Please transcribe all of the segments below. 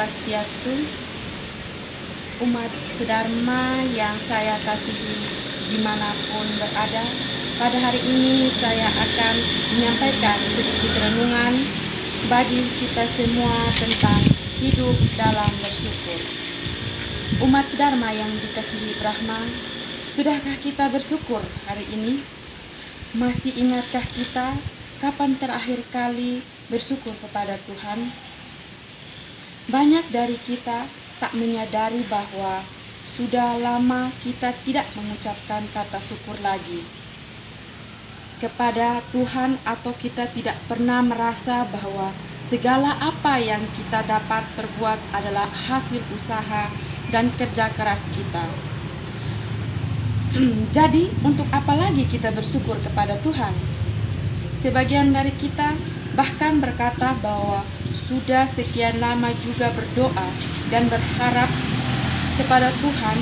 Swastiastu, umat sedharma yang saya kasihi dimanapun berada. Pada hari ini saya akan menyampaikan sedikit renungan bagi kita semua tentang hidup dalam bersyukur. Umat sedharma yang dikasihi Brahma, sudahkah kita bersyukur hari ini? Masih ingatkah kita kapan terakhir kali bersyukur kepada Tuhan? Banyak dari kita tak menyadari bahwa sudah lama kita tidak mengucapkan kata syukur lagi kepada Tuhan, atau kita tidak pernah merasa bahwa segala apa yang kita dapat perbuat adalah hasil usaha dan kerja keras kita. Jadi, untuk apa lagi kita bersyukur kepada Tuhan? Sebagian dari kita bahkan berkata bahwa sudah sekian lama juga berdoa dan berharap kepada Tuhan,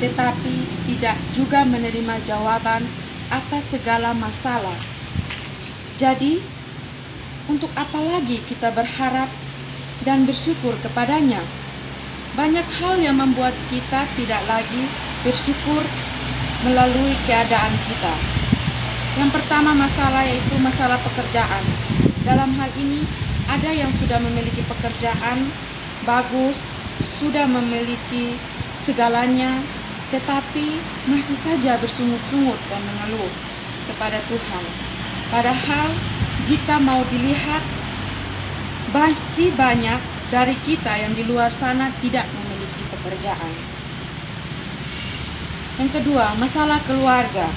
tetapi tidak juga menerima jawaban atas segala masalah. Jadi, untuk apa lagi kita berharap dan bersyukur kepadanya? Banyak hal yang membuat kita tidak lagi bersyukur melalui keadaan kita. Yang pertama masalah yaitu masalah pekerjaan. Dalam hal ini, ada yang sudah memiliki pekerjaan bagus, sudah memiliki segalanya, tetapi masih saja bersungut-sungut dan mengeluh kepada Tuhan. Padahal jika mau dilihat, masih banyak dari kita yang di luar sana tidak memiliki pekerjaan. Yang kedua, masalah keluarga.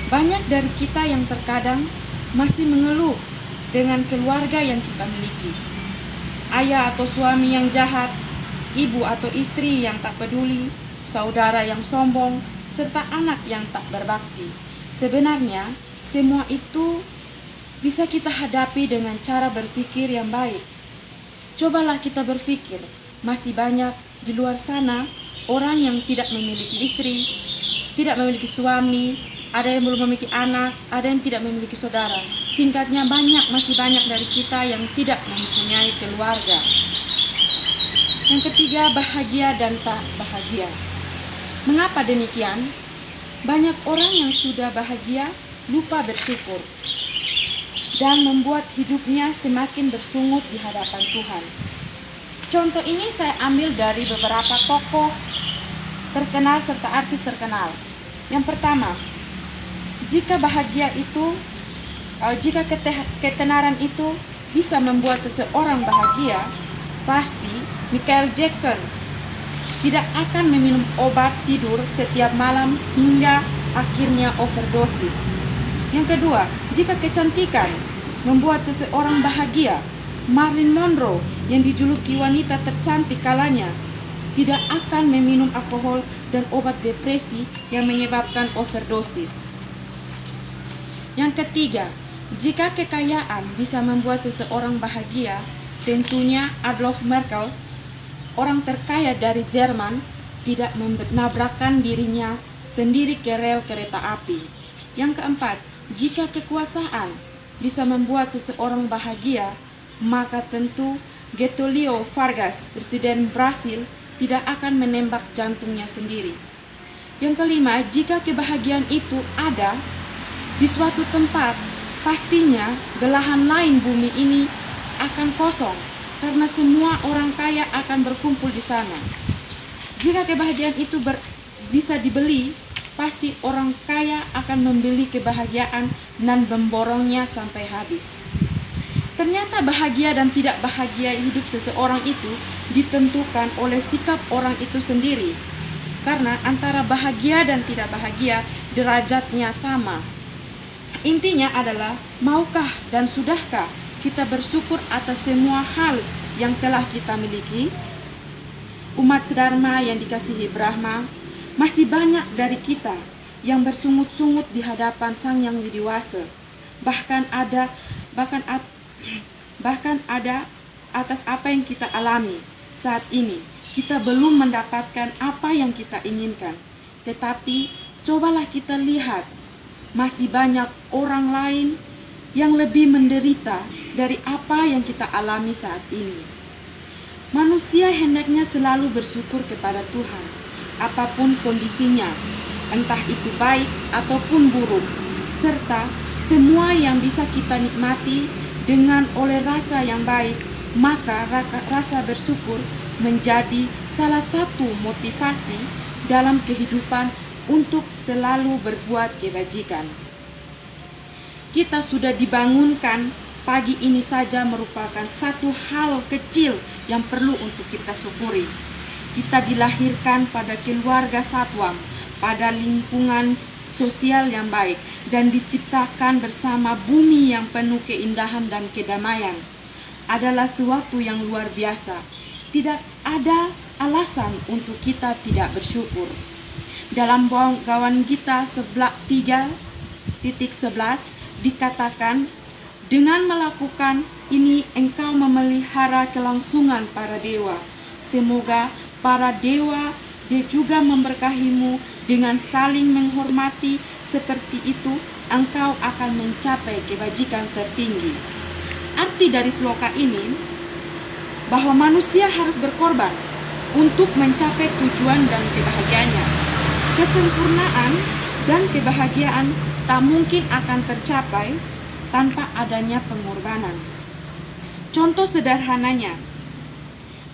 Banyak dari kita yang terkadang masih mengeluh dengan keluarga yang kita miliki. Ayah atau suami yang jahat, ibu atau istri yang tak peduli, saudara yang sombong, serta anak yang tak berbakti. Sebenarnya, semua itu bisa kita hadapi dengan cara berpikir yang baik. Cobalah kita berpikir, masih banyak di luar sana orang yang tidak memiliki istri, tidak memiliki suami, ada yang belum memiliki anak, ada yang tidak memiliki saudara. Singkatnya, masih banyak dari kita yang tidak mempunyai keluarga. Yang ketiga, bahagia dan tak bahagia. Mengapa demikian? Banyak orang yang sudah bahagia lupa bersyukur dan membuat hidupnya semakin bersungut di hadapan Tuhan. Contoh ini saya ambil dari beberapa tokoh terkenal serta artis terkenal. Yang pertama, jika ketenaran itu bisa membuat seseorang bahagia, pasti Michael Jackson tidak akan meminum obat tidur setiap malam hingga akhirnya overdosis. Yang kedua, jika kecantikan membuat seseorang bahagia, Marilyn Monroe yang dijuluki wanita tercantik kalanya tidak akan meminum alkohol dan obat depresi yang menyebabkan overdosis. Yang ketiga, jika kekayaan bisa membuat seseorang bahagia, tentunya Adolf Merkel, orang terkaya dari Jerman, tidak menabrakkan dirinya sendiri ke rel kereta api. Yang keempat, jika kekuasaan bisa membuat seseorang bahagia, maka tentu Getúlio Vargas, presiden Brasil, tidak akan menembak jantungnya sendiri. Yang kelima, jika kebahagiaan itu ada di suatu tempat, pastinya belahan lain bumi ini akan kosong karena semua orang kaya akan berkumpul di sana. Jika kebahagiaan itu bisa dibeli, pasti orang kaya akan membeli kebahagiaan dan memborongnya sampai habis. Ternyata bahagia dan tidak bahagia hidup seseorang itu ditentukan oleh sikap orang itu sendiri. Karena antara bahagia dan tidak bahagia derajatnya sama. Intinya adalah, maukah dan sudahkah kita bersyukur atas semua hal yang telah kita miliki? Umat sedharma yang dikasihi Brahma, masih banyak dari kita yang bersungut-sungut di hadapan Sang Yang Widiwasa. Bahkan ada atas apa yang kita alami saat ini. Kita belum mendapatkan apa yang kita inginkan. Tetapi cobalah kita lihat, masih banyak orang lain yang lebih menderita dari apa yang kita alami saat ini. Manusia hendaknya selalu bersyukur kepada Tuhan, apapun kondisinya, entah itu baik ataupun buruk, serta semua yang bisa kita nikmati dengan oleh rasa yang baik, maka rasa bersyukur menjadi salah satu motivasi dalam kehidupan untuk selalu berbuat kebajikan. Kita sudah dibangunkan pagi ini saja merupakan satu hal kecil yang perlu untuk kita syukuri. Kita dilahirkan pada keluarga satwa, pada lingkungan sosial yang baik, dan diciptakan bersama bumi yang penuh keindahan dan kedamaian. Adalah sesuatu yang luar biasa. Tidak ada alasan untuk kita tidak bersyukur. Dalam Bagawan Gita 3:11 dikatakan, dengan melakukan ini engkau memelihara kelangsungan para dewa. Semoga para dewa juga memberkahimu. Dengan saling menghormati seperti itu, engkau akan mencapai kebajikan tertinggi. Arti dari sloka ini bahwa manusia harus berkorban untuk mencapai tujuan dan kebahagiaannya. Kesempurnaan dan kebahagiaan tak mungkin akan tercapai tanpa adanya pengorbanan. Contoh sederhananya,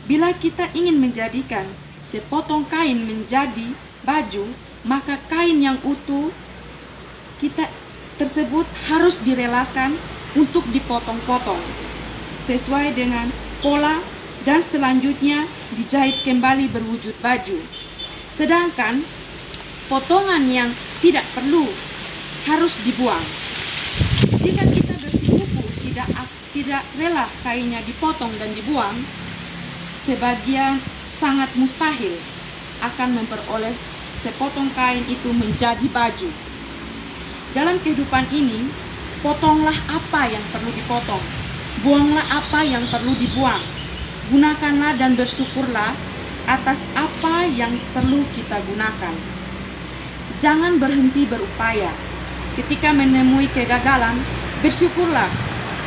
bila kita ingin menjadikan sepotong kain menjadi baju, maka kain yang utuh kita tersebut harus direlakan untuk dipotong-potong sesuai dengan pola dan selanjutnya dijahit kembali berwujud baju. Sedangkan potongan yang tidak perlu harus dibuang. Jika kita bersikukuh tidak rela kainnya dipotong dan dibuang, sebagian sangat mustahil akan memperoleh sepotong kain itu menjadi baju. Dalam kehidupan ini, potonglah apa yang perlu dipotong, buanglah apa yang perlu dibuang. Gunakanlah dan bersyukurlah atas apa yang perlu kita gunakan. Jangan berhenti berupaya. Ketika menemui kegagalan, bersyukurlah,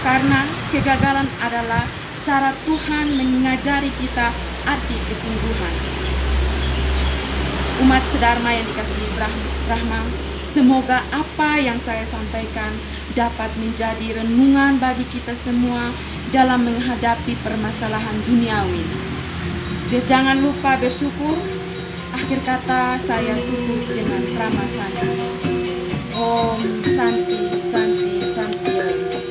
karena kegagalan adalah cara Tuhan mengajari kita arti kesungguhan. Umat sedharma yang dikasihi Brahma, semoga apa yang saya sampaikan dapat menjadi renungan bagi kita semua dalam menghadapi permasalahan duniawi. Jangan lupa bersyukur. Akhir kata saya tutup dengan Rama Santi. Om Santi Santi Santi.